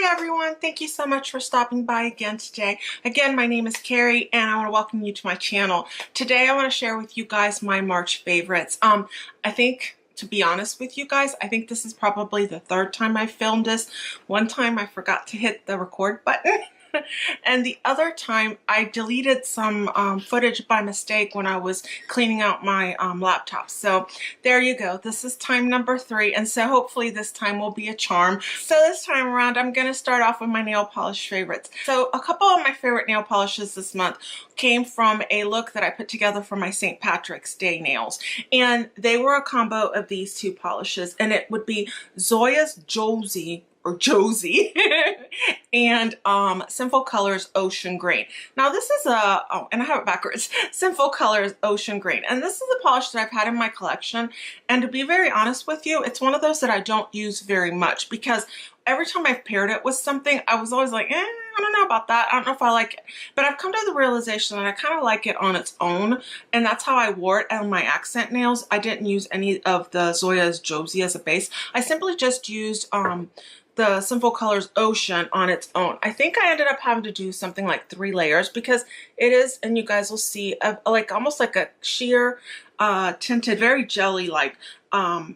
Hi everyone, thank you so much for stopping by again today. Again, my name is Carey and I want to welcome you to my channel. Today I want to share with you guys my March favorites. I think, to be honest with you guys, I think this is probably the third time I filmed this. One time I forgot to hit the record button. And the other time I deleted some footage by mistake when I was cleaning out my laptop. So there you go. This is time number 3, and so hopefully this time will be a charm. So this time around I'm going to start off with my nail polish favorites. So a couple of my favorite nail polishes this month came from a look that I put together for my St. Patrick's Day nails, and they were a combo of these two polishes, and it would be Zoya's Josie and Sinful Colors Ocean Green. Now this is and I have it backwards, Sinful Colors Ocean Green, and this is a polish that I've had in my collection, and to be very honest with you, it's one of those that I don't use very much because every time I've paired it with something, I was always like, I don't know about that. I don't know if I like it. But I've come to the realization that I kind of like it on its own, and that's how I wore it on my accent nails. I didn't use any of the Zoya's Josie as a base. I simply just used the Sinful Colors Ocean on its own. I think I ended up having to do something like 3 layers because it is, and you guys will see, like almost like a sheer tinted, very jelly-like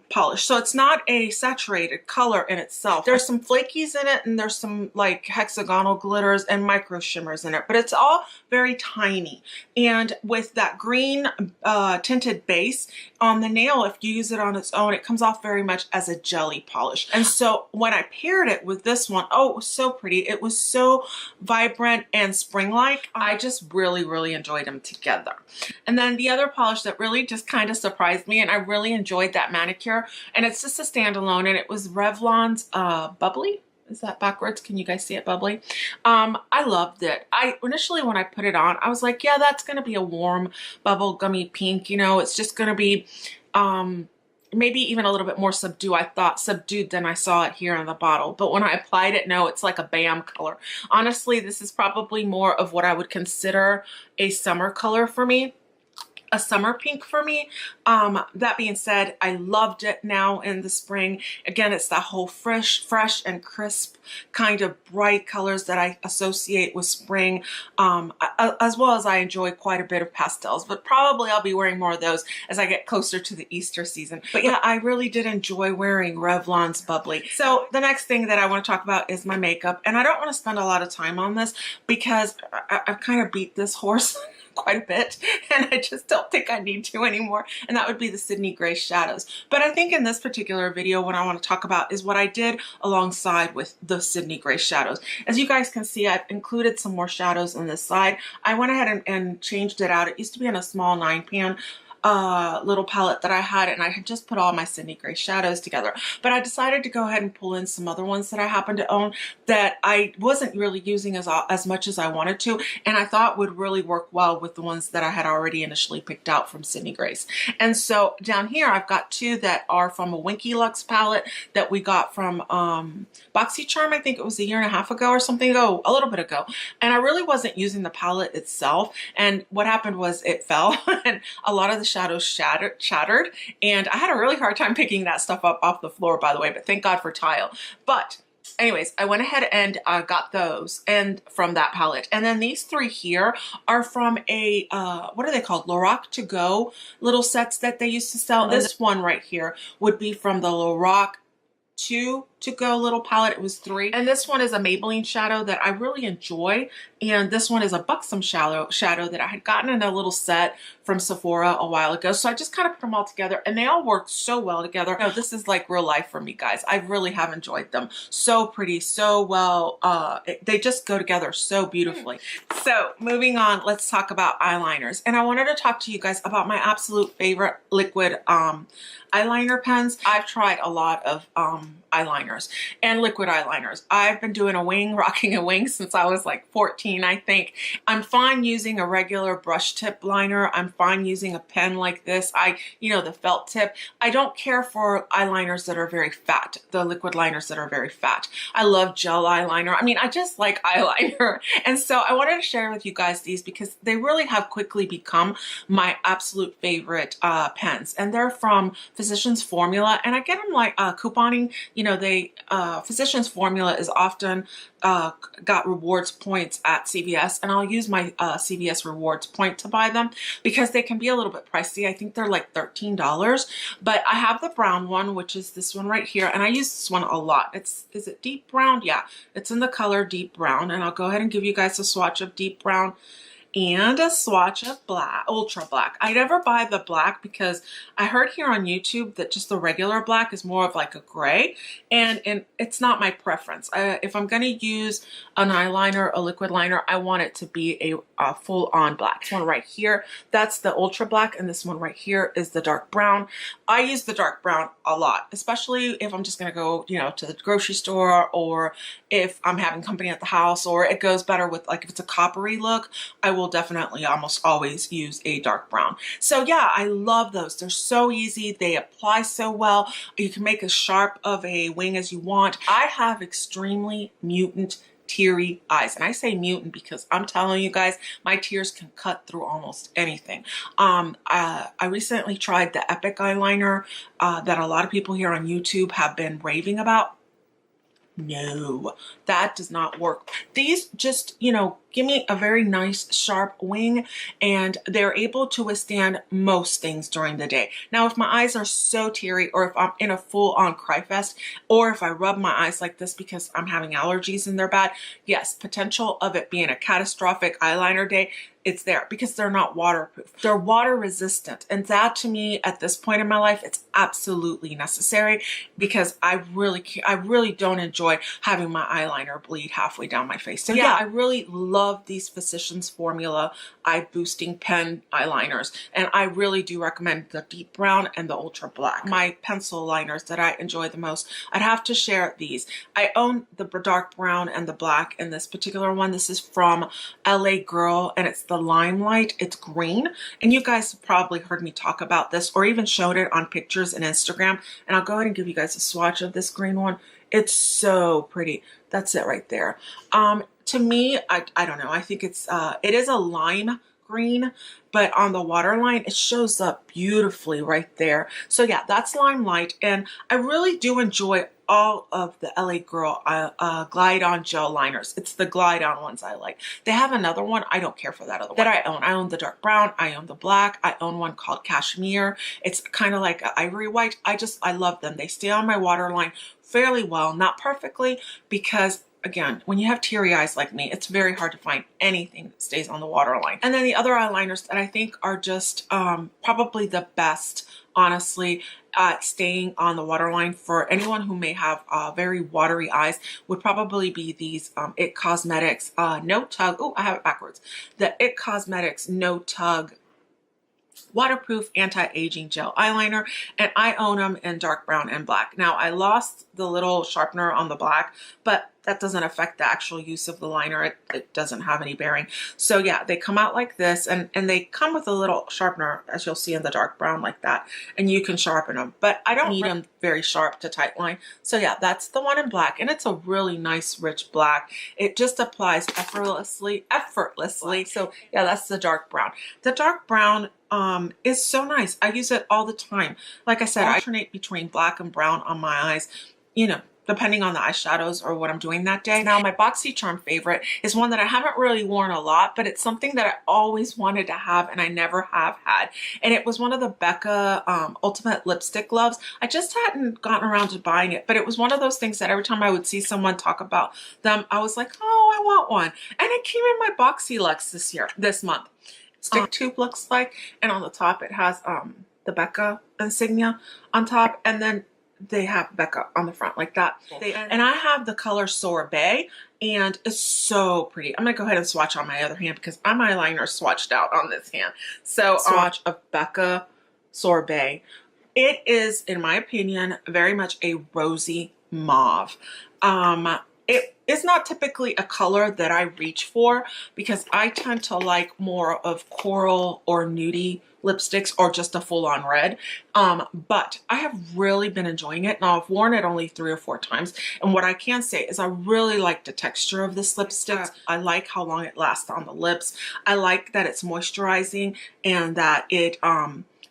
polish. So it's not a saturated color in itself. There's some flakies in it, and there's some like hexagonal glitters and micro shimmers in it, but it's all very tiny. And with that green tinted base on the nail, if you use it on its own, it comes off very much as a jelly polish. And so when I paired it with this one, oh, it was so pretty. It was so vibrant and spring-like. I just really enjoyed them together. And then the other polish that really just kind of surprised me, and I really enjoyed that manicure, and it's just a standalone, and it was Revlon's Bubbly. Is that backwards? Can you guys see it? Bubbly. I loved it. Initially when I put it on, I was like, yeah, that's going to be a warm bubble gummy pink. You know, it's just going to be maybe even a little bit more subdued. I thought subdued than I saw it here in the bottle. But when I applied it, no, it's like a Bam color. Honestly, this is probably more of what I would consider a summer color for me. A summer pink for me. That being said, I loved it now in the spring. Again, it's that whole fresh and crisp kind of bright colors that I associate with spring, as well as I enjoy quite a bit of pastels, but probably I'll be wearing more of those as I get closer to the Easter season. But yeah, I really did enjoy wearing Revlon's Bubbly. So the next thing that I want to talk about is my makeup, and I don't want to spend a lot of time on this because I've kind of beat this horse quite a bit, and I just don't think I need to anymore, and that would be the Sydney Grace shadows. But I think in this particular video, what I want to talk about is what I did alongside with the Sydney Grace shadows. As you guys can see, I've included some more shadows on this side. I went ahead and changed it out. It used to be in a small 9-pan little palette that I had, and I had just put all my Sydney Grace shadows together, but I decided to go ahead and pull in some other ones that I happen to own that I wasn't really using as much as I wanted to, and I thought would really work well with the ones that I had already initially picked out from Sydney Grace. And so down here I've got 2 that are from a Winky Lux palette that we got from BoxyCharm. I think it was a 1.5 years ago or something ago, a little bit ago, and I really wasn't using the palette itself, and what happened was it fell and a lot of the shadows shattered, and I had a really hard time picking that stuff up off the floor, by the way, but thank God for tile. But anyways, I went ahead and got those and from that palette. And then these 3 here are from a, what are they called? Lorac To Go little sets that they used to sell. This one right here would be from the Lorac To Go little palette. It was 3, and this one is a Maybelline shadow that I really enjoy, and this one is a Buxom shadow that I had gotten in a little set from Sephora a while ago. So I just kind of put them all together, and they all work so well together. No, this is like real life for me, guys. I really have enjoyed them. So pretty, so well. They just go together so beautifully. So moving on, let's talk about eyeliners, and I wanted to talk to you guys about my absolute favorite liquid eyeliner pens. I've tried a lot of eyeliners and liquid eyeliners. I've been doing a wing, rocking a wing since I was like 14, I think. I'm fine using a regular brush tip liner. I'm fine using a pen like this. You know, the felt tip. I don't care for eyeliners that are very fat, the liquid liners that are very fat. I love gel eyeliner. I mean, I just like eyeliner. And so I wanted to share with you guys these because they really have quickly become my absolute favorite pens. And they're from Physicians Formula, and I get them like couponing, you know, they Physicians Formula is often got rewards points at CVS, and I'll use my CVS rewards point to buy them because they can be a little bit pricey. I think they're like $13, but I have the brown one, which is this one right here, and I use this one a lot. Is it deep brown? Yeah, it's in the color deep brown, and I'll go ahead and give you guys a swatch of deep brown and a swatch of black, ultra black. I never buy the black because I heard here on YouTube that just the regular black is more of like a gray, and it's not my preference. If I'm going to use an eyeliner, a liquid liner, I want it to be a full-on black. This one right here, that's the ultra black, and this one right here is the dark brown. I use the dark brown a lot, especially if I'm just going to go, you know, to the grocery store, or if I'm having company at the house, or it goes better with, like, if it's a coppery look, I will definitely almost always use a dark brown. So yeah, I love those. They're so easy. They apply so well. You can make as sharp of a wing as you want. I have extremely mutant teary eyes, and I say mutant because I'm telling you guys, my tears can cut through almost anything. I recently tried the Epic eyeliner that a lot of people here on YouTube have been raving about. No, that does not work. These just, you know, give me a very nice sharp wing, and they're able to withstand most things during the day. Now, if my eyes are so teary, or if I'm in a full-on cry fest, or if I rub my eyes like this because I'm having allergies and they're bad, yes, potential of it being a catastrophic eyeliner day, it's there, because they're not waterproof. They're water resistant, and that, to me, at this point in my life, it's absolutely necessary, because I really don't enjoy having my eyeliner bleed halfway down my face. So yeah, I really love these Physicians Formula eye boosting pen eyeliners, and I really do recommend the deep brown and the ultra black. My pencil liners that I enjoy the most, I'd have to share these. I own the dark brown and the black in this particular one. This is from LA Girl, and it's the Limelight. It's green, and you guys have probably heard me talk about this, or even showed it on pictures and Instagram, and I'll go ahead and give you guys a swatch of this green one. It's so pretty. That's it right there. To me, I don't know, I think it is a lime green, but on the waterline, it shows up beautifully right there. So yeah, that's Limelight, and I really do enjoy all of the LA Girl Glide On Gel liners. It's the Glide On ones I like. They have another one. I don't care for that other one that I own. I own the dark brown. I own the black. I own one called Cashmere. It's kind of like an ivory white. I love them. They stay on my waterline fairly well, not perfectly, because again, when you have teary eyes like me, it's very hard to find anything that stays on the waterline. And then the other eyeliners that I think are just probably the best, honestly, at staying on the waterline for anyone who may have very watery eyes, would probably be these IT Cosmetics No Tug. Oh, I have it backwards. The IT Cosmetics No Tug waterproof anti-aging gel eyeliner, and I own them in dark brown and black. Now, I lost the little sharpener on the black, but that doesn't affect the actual use of the liner. It doesn't have any bearing. So yeah, they come out like this, and they come with a little sharpener, as you'll see in the dark brown, like that, and you can sharpen them, but I don't need them very sharp to tight line. So yeah, that's the one in black, and it's a really nice rich black. It just applies effortlessly. So yeah, that's the dark brown. The dark brown is so nice. I use it all the time. Like I said, I alternate between black and brown on my eyes, you know, depending on the eyeshadows or what I'm doing that day. Now, my BoxyCharm favorite is one that I haven't really worn a lot, but it's something that I always wanted to have and I never have had. And it was one of the Becca Ultimate Lipstick Loves. I just hadn't gotten around to buying it, but it was one of those things that every time I would see someone talk about them, I was like, oh, I want one. And it came in my Boxy Luxe this month. Stick tube looks like, and on the top it has the Becca insignia on top, and then they have Becca on the front like that. And I have the color Sorbet, and it's so pretty. I'm gonna go ahead and swatch on my other hand because my eyeliner swatched out on this hand. So swatch of Becca Sorbet. It is, in my opinion, very much a rosy mauve. It is not typically a color that I reach for because I tend to like more of coral or nudie lipsticks or just a full-on red. But I have really been enjoying it. Now, I've worn it only 3 or 4 times. And what I can say is I really like the texture of this lipstick. I like how long it lasts on the lips. I like that it's moisturizing and that it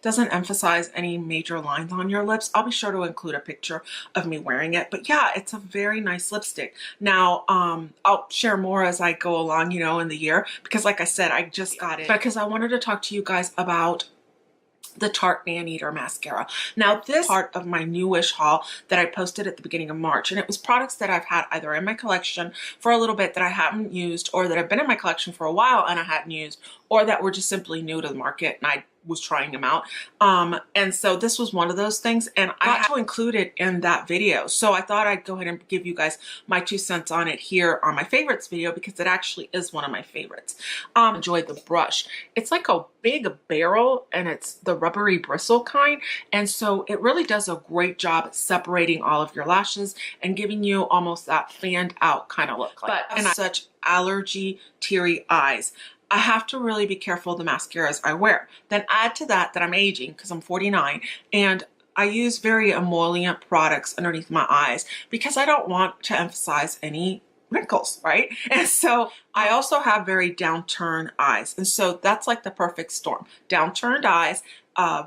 doesn't emphasize any major lines on your lips. I'll be sure to include a picture of me wearing it. But yeah, it's a very nice lipstick. Now, I'll share more as I go along, you know, in the year, because like I said, I just got it because I wanted to talk to you guys about the Tarte Man-Eater mascara. Now, this part of my newish haul that I posted at the beginning of March, and it was products that I've had either in my collection for a little bit that I haven't used, or that have been in my collection for a while and I hadn't used, or that were just simply new to the market and I was trying them out. And so this was one of those things, and I had to include it in that video. So I thought I'd go ahead and give you guys my 2 cents on it here on my favorites video, because it actually is one of my favorites. Enjoy the brush. It's like a big barrel, and it's the rubbery bristle kind. And so it really does a great job at separating all of your lashes and giving you almost that fanned out kind of look. But and such allergy teary eyes, I have to really be careful of the mascaras I wear. Then add to that I'm aging, because I'm 49, and I use very emollient products underneath my eyes because I don't want to emphasize any wrinkles, right? And so I also have very downturned eyes. And so that's like the perfect storm. Downturned eyes,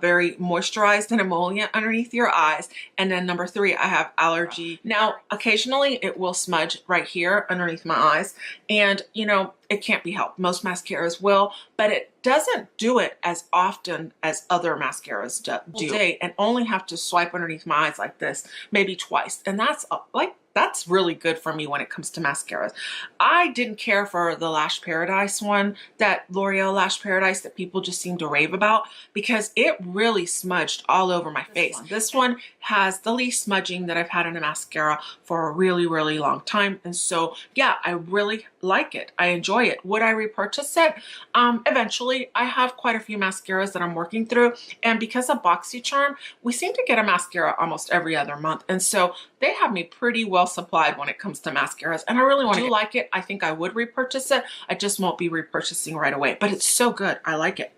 very moisturized and emollient underneath your eyes. And then number 3, I have allergy. Now, occasionally it will smudge right here underneath my eyes. And, you know, it can't be helped. Most mascaras will, but it doesn't do it as often as other mascaras do. And only have to swipe underneath my eyes like this, maybe twice. And that's really good for me when it comes to mascaras. I didn't care for the Lash Paradise one, that L'Oreal Lash Paradise that people just seem to rave about, because it really smudged all over my face. This one has the least smudging that I've had in a mascara for a really, really long time. And so, yeah, I really like it. I enjoy it. Would I repurchase it? Eventually. I have quite a few mascaras that I'm working through. And because of BoxyCharm, we seem to get a mascara almost every other month. And so they have me pretty well supplied when it comes to mascaras, and I really want to like it. I think I would repurchase it. I just won't be repurchasing right away, but it's so good. I like it.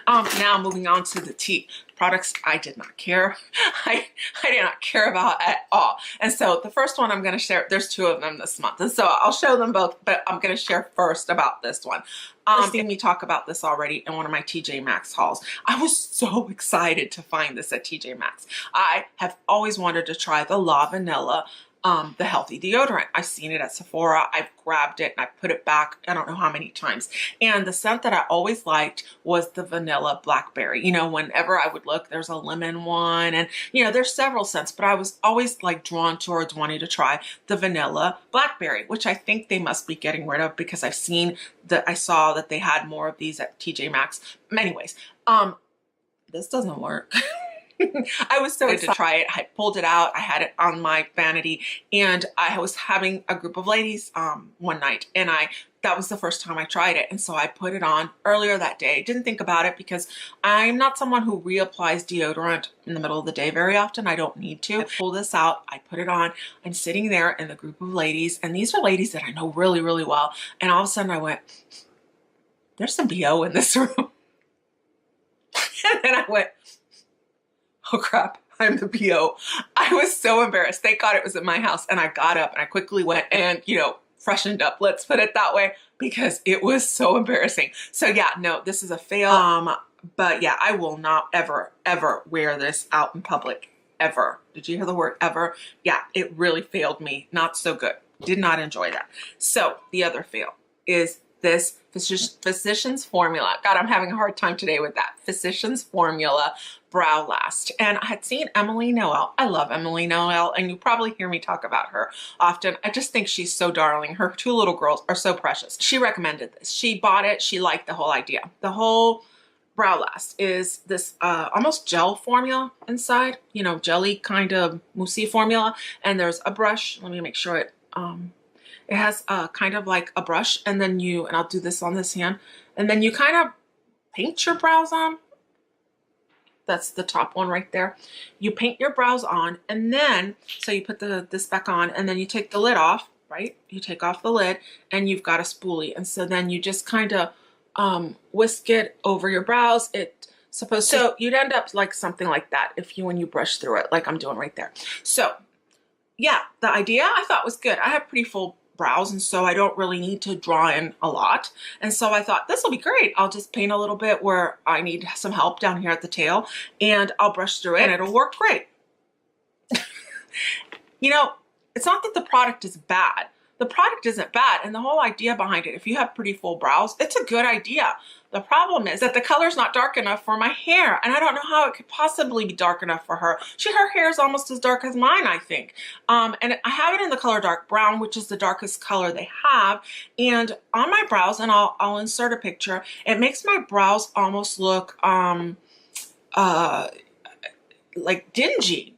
Now moving on to the tea products I did not care. I did not care about at all. And so the first one I'm going to share, there's 2 of them this month. And so I'll show them both, but I'm going to share first about this one. Seen me talk about this already in one of my TJ Maxx hauls. I was so excited to find this at TJ Maxx. I have always wanted to try the La Vanilla the healthy deodorant. I've seen it at Sephora. I've grabbed it and I put it back I don't know how many times. And the scent that I always liked was the vanilla blackberry. You know, whenever I would look, there's a lemon one, and you know, there's several scents, but I was always like drawn towards wanting to try the vanilla blackberry, which I think they must be getting rid of, because I saw that they had more of these at TJ Maxx. Anyways, this doesn't work. I was so excited to try it. I pulled it out. I had it on my vanity, and I was having a group of ladies one night, and that was the first time I tried it. And so I put it on earlier that day. Didn't think about it because I'm not someone who reapplies deodorant in the middle of the day very often. I don't need to. I pull this out. I put it on. I'm sitting there in the group of ladies, and these are ladies that I know really, really well. And all of a sudden I went, there's some BO in this room. And then I went, oh crap, I'm the PO. I was so embarrassed. Thank God it was at my house, and I got up and I quickly went and, you know, freshened up, let's put it that way, because it was so embarrassing. So yeah, no, this is a fail. But yeah, I will not ever, ever wear this out in public, ever. Did you hear the word ever? Yeah, it really failed me. Not so good. Did not enjoy that. So the other fail is this Physicians Formula. God, I'm having a hard time today with that. Physicians Formula Brow Last. And I had seen Emily Noel. I love Emily Noel, and you probably hear me talk about her often. I just think she's so darling. Her 2 little girls are so precious. She recommended this. She bought it. She liked the whole idea. The whole Brow Last is this almost gel formula inside, you know, jelly kind of moussey formula. And there's a brush. Let me make sure it has kind of like a brush, and then and I'll do this on this hand, and then you kind of paint your brows on. That's the top one right there. You paint your brows on, and then, so you put this back on, and then you take the lid off, right? You take off the lid, and you've got a spoolie. And so then you just kind of whisk it over your brows. So you'd end up like something like that when you brush through it, like I'm doing right there. So yeah, the idea I thought was good. I have pretty full brows, and so I don't really need to draw in a lot. And so I thought this will be great. I'll just paint a little bit where I need some help down here at the tail, and I'll brush through it and it'll work great. You know, it's not that the product is bad. The product isn't bad, and the whole idea behind it, if you have pretty full brows, it's a good idea. The problem is that the color's not dark enough for my hair, and I don't know how it could possibly be dark enough for her. Her hair is almost as dark as mine, I think. And I have it in the color dark brown, which is the darkest color they have. And on my brows, and I'll insert a picture, it makes my brows almost look like dingy,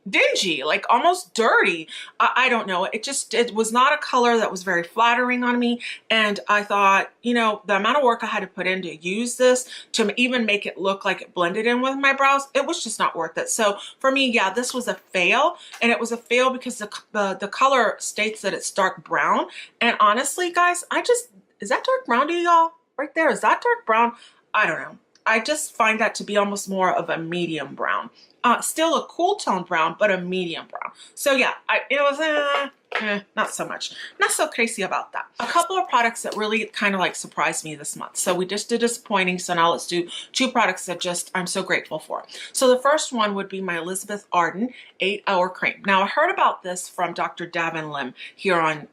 like almost dirty. I don't know. It was not a color that was very flattering on me. And I thought, you know, the amount of work I had to put in to use this to even make it look like it blended in with my brows, it was just not worth it. So for me, yeah, this was a fail. And it was a fail because the color states that it's dark brown. And honestly, guys, is that dark brown to y'all? Right there, is that dark brown? I don't know. I just find that to be almost more of a medium brown. Still a cool tone brown, but a medium brown. So yeah, it was not so much. Not so crazy about that. A couple of products that really kind of like surprised me this month. So we just did disappointing. So now let's do 2 products that I'm so grateful for. So the first one would be my Elizabeth Arden 8-Hour Cream. Now I heard about this from Dr. Davin Lim here on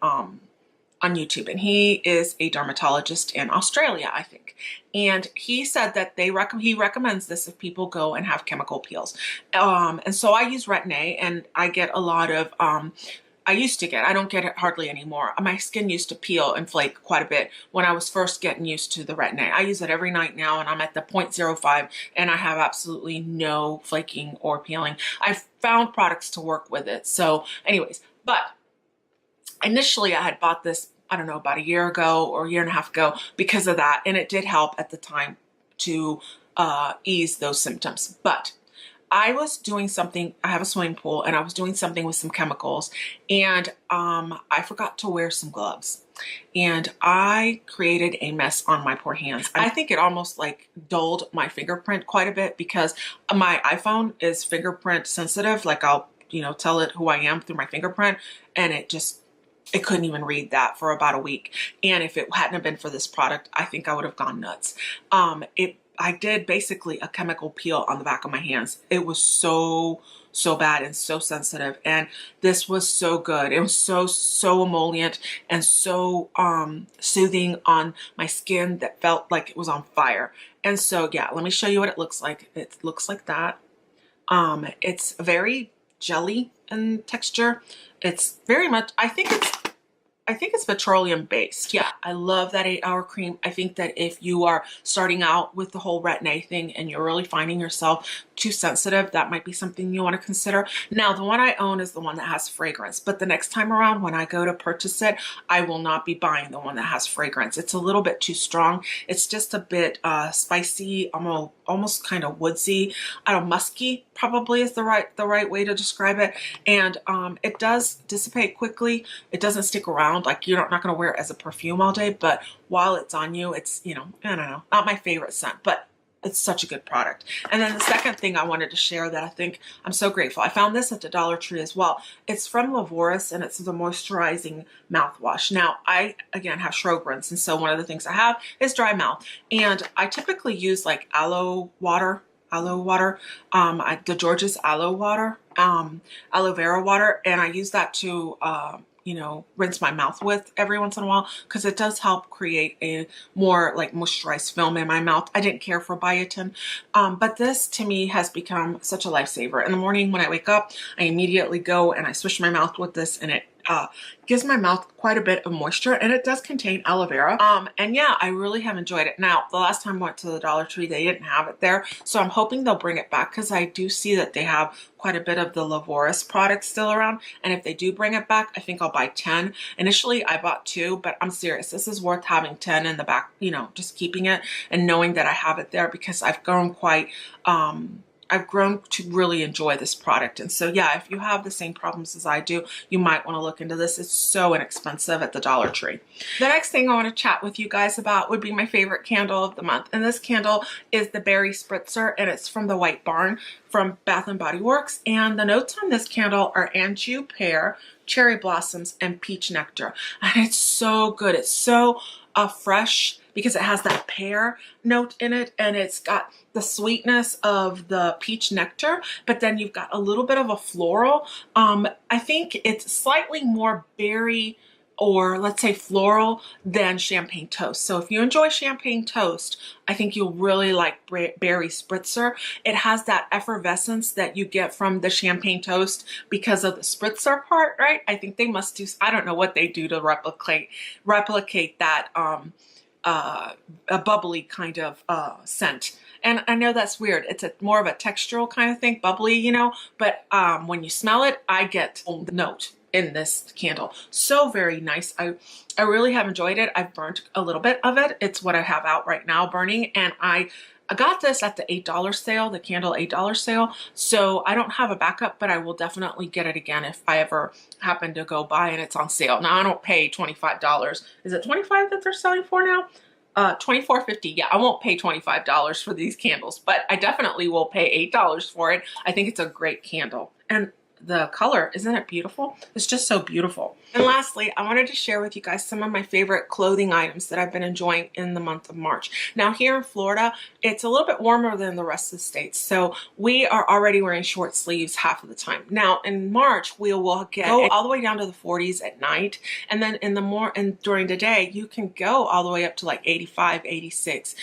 YouTube, and he is a dermatologist in Australia, I think. And he said that he recommends this if people go and have chemical peels. And so I use Retin-A, and I get a lot of, I don't get it hardly anymore. My skin used to peel and flake quite a bit when I was first getting used to the Retin-A. I use it every night now, and I'm at the 0.05, and I have absolutely no flaking or peeling. I've found products to work with it. So anyways, but initially I had bought this, I don't know, about a year ago or a year and a half ago because of that. And it did help at the time to ease those symptoms. But I was doing something, I have a swimming pool, and I was doing something with some chemicals, and I forgot to wear some gloves. And I created a mess on my poor hands. I think it almost like dulled my fingerprint quite a bit because my iPhone is fingerprint sensitive. Like I'll, you know, tell it who I am through my fingerprint, and it couldn't even read that for about a week. And if it hadn't have been for this product, I think I would have gone nuts. I did basically a chemical peel on the back of my hands. It was so bad and so sensitive. And this was so good. It was so emollient and so soothing on my skin that felt like it was on fire. And so, yeah, let me show you what it looks like. It looks like that. It's very jelly in texture. It's very much, I think it's petroleum based. Yeah, I love that 8-Hour Cream. I think that if you are starting out with the whole Retin-A thing and you're really finding yourself too sensitive, that might be something you want to consider. Now, the one I own is the one that has fragrance, but the next time around when I go to purchase it, I will not be buying the one that has fragrance. It's a little bit too strong. It's just a bit spicy, almost kind of woodsy. I don't know, musky probably is the right way to describe it. And it does dissipate quickly. It doesn't stick around. Like you're not going to wear it as a perfume all day, but while it's on you, it's, you know, I don't know, not my favorite scent, but it's such a good product. And then the second thing I wanted to share that I think I'm so grateful. I found this at the Dollar Tree as well. It's from Lavoris, and it's the moisturizing mouthwash. Now, I, again, have Sjogren's, and so one of the things I have is dry mouth. And I typically use like aloe water, the George's aloe vera water, and I use that to you know, rinse my mouth with every once in a while because it does help create a more like moisturized film in my mouth. I didn't care for biotin, but this to me has become such a lifesaver. In the morning when I wake up, I immediately go and I swish my mouth with this, and it gives my mouth quite a bit of moisture, and it does contain aloe vera. And yeah, I really have enjoyed it. Now, the last time I went to the Dollar Tree, they didn't have it there, so I'm hoping they'll bring it back because I do see that they have quite a bit of the Lavoris products still around, and if they do bring it back, I think I'll buy 10. Initially, I bought 2, but I'm serious. This is worth having 10 in the back, you know, just keeping it and knowing that I have it there because I've grown quite I've grown to really enjoy this product. And so yeah, if you have the same problems as I do, you might want to look into this. It's so inexpensive at the Dollar Tree. The next thing I want to chat with you guys about would be my favorite candle of the month. And this candle is the Berry Spritzer, and it's from the White Barn from Bath & Body Works. And the notes on this candle are anjou pear, cherry blossoms, and peach nectar. And it's so good. It's so fresh because it has that pear note in it, and it's got the sweetness of the peach nectar, but then you've got a little bit of a floral. I think it's slightly more berry, or let's say floral, than champagne toast. So if you enjoy champagne toast, I think you'll really like Berry Spritzer. It has that effervescence that you get from the champagne toast because of the Spritzer part, right? I think they must do, I don't know what they do to replicate that a bubbly kind of scent. And I know that's weird. It's more of a textural kind of thing, bubbly, you know, but when you smell it, I get the note in this candle. So very nice. I really have enjoyed it. I've burnt a little bit of it. It's what I have out right now burning, and I got this at the $8 sale, the candle $8 sale. So I don't have a backup, but I will definitely get it again if I ever happen to go buy and it's on sale. Now I don't pay $25. Is it $25 that they're selling for now? $24.50. Yeah, I won't pay $25 for these candles, but I definitely will pay $8 for it. I think it's a great candle. And the color, isn't it beautiful? It's just so beautiful. And lastly, I wanted to share with you guys some of my favorite clothing items that I've been enjoying in the month of March. Now here in Florida, it's a little bit warmer than the rest of the states, so we are already wearing short sleeves half of the time. Now in March, we will go all the way down to the 40s at night, and then in the during the day, you can go all the way up to like 85, 86.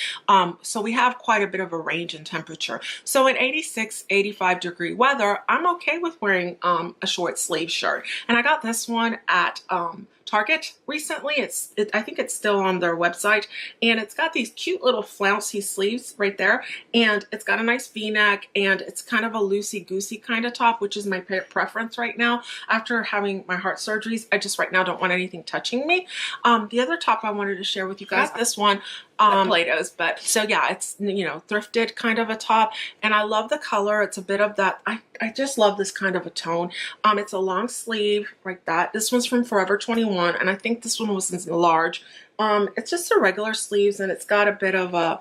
So we have quite a bit of a range in temperature. So in 86, 85 degree weather, I'm okay with wearing a short sleeve shirt. And I got this one at Target recently. I think it's still on their website, and it's got these cute little flouncy sleeves right there, and it's got a nice V-neck, and it's kind of a loosey-goosey kind of top, which is my preference right now. After having my heart surgeries, I just right now don't want anything touching me. The other top I wanted to share with you guys, this one, Plato's, but so yeah, it's, you know, thrifted kind of a top, and I love the color. It's a bit of that, I just love this kind of a tone. It's a long sleeve like that. This one's from Forever 21, and I think this one was in large. It's just a regular sleeves, and it's got a bit of a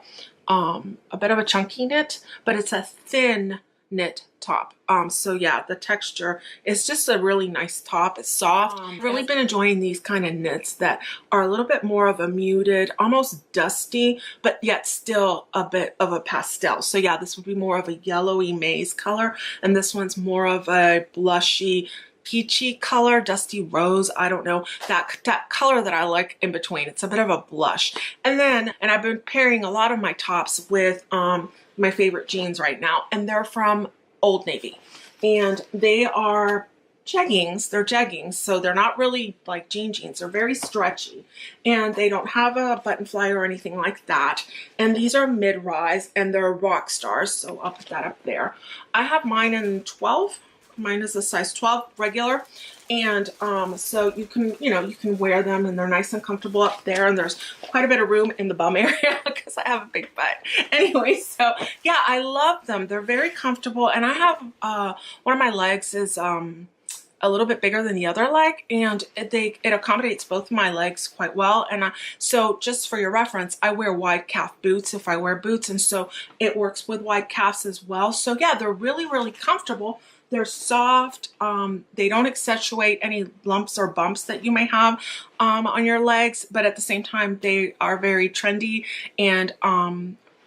chunky knit, but it's a thin knit top. So yeah, the texture is just a really nice top. It's soft. I've really been enjoying these kind of knits that are a little bit more of a muted, almost dusty, but yet still a bit of a pastel. So yeah, this would be more of a yellowy maize color, and this one's more of a blushy, peachy color, dusty rose. I don't know, that color that I like in between. It's a bit of a blush. And I've been pairing a lot of my tops with my favorite jeans right now, and they're from Old Navy, and they are jeggings. They're jeggings, so they're not really like jeans. They're very stretchy, and they don't have a button fly or anything like that. And these are mid-rise, and they're rock stars, so I'll put that up there. I have mine in 12. Mine is a size 12 regular, and so you can wear them, and they're nice and comfortable up there, and there's quite a bit of room in the bum area because I have a big butt. Anyway, so yeah, I love them. They're very comfortable, and I have one of my legs is a little bit bigger than the other leg, and it accommodates both my legs quite well. And so just for your reference, I wear wide calf boots if I wear boots, and so it works with wide calves as well. So yeah, they're really, really comfortable. They're soft. They don't accentuate any lumps or bumps that you may have on your legs, but at the same time, they are very trendy and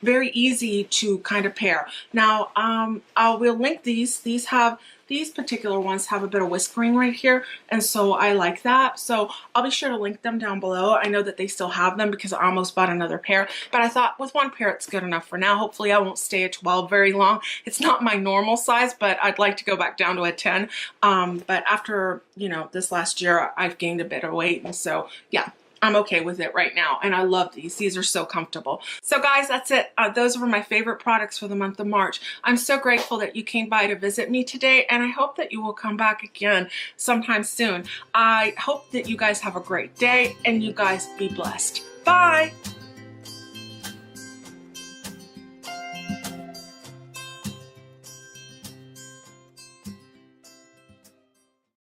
very easy to kind of pair. Now, I will link these. These particular ones have a bit of whiskering right here, and so I like that. So I'll be sure to link them down below. I know that they still have them because I almost bought another pair, but I thought with one pair it's good enough for now. Hopefully I won't stay at 12 very long. It's not my normal size, but I'd like to go back down to a 10. But after, you know, this last year, I've gained a bit of weight, and so yeah, I'm okay with it right now, and I love these. These are so comfortable. So guys, that's it. Those were my favorite products for the month of March. I'm so grateful that you came by to visit me today, and I hope that you will come back again sometime soon. I hope that you guys have a great day, and you guys be blessed. Bye!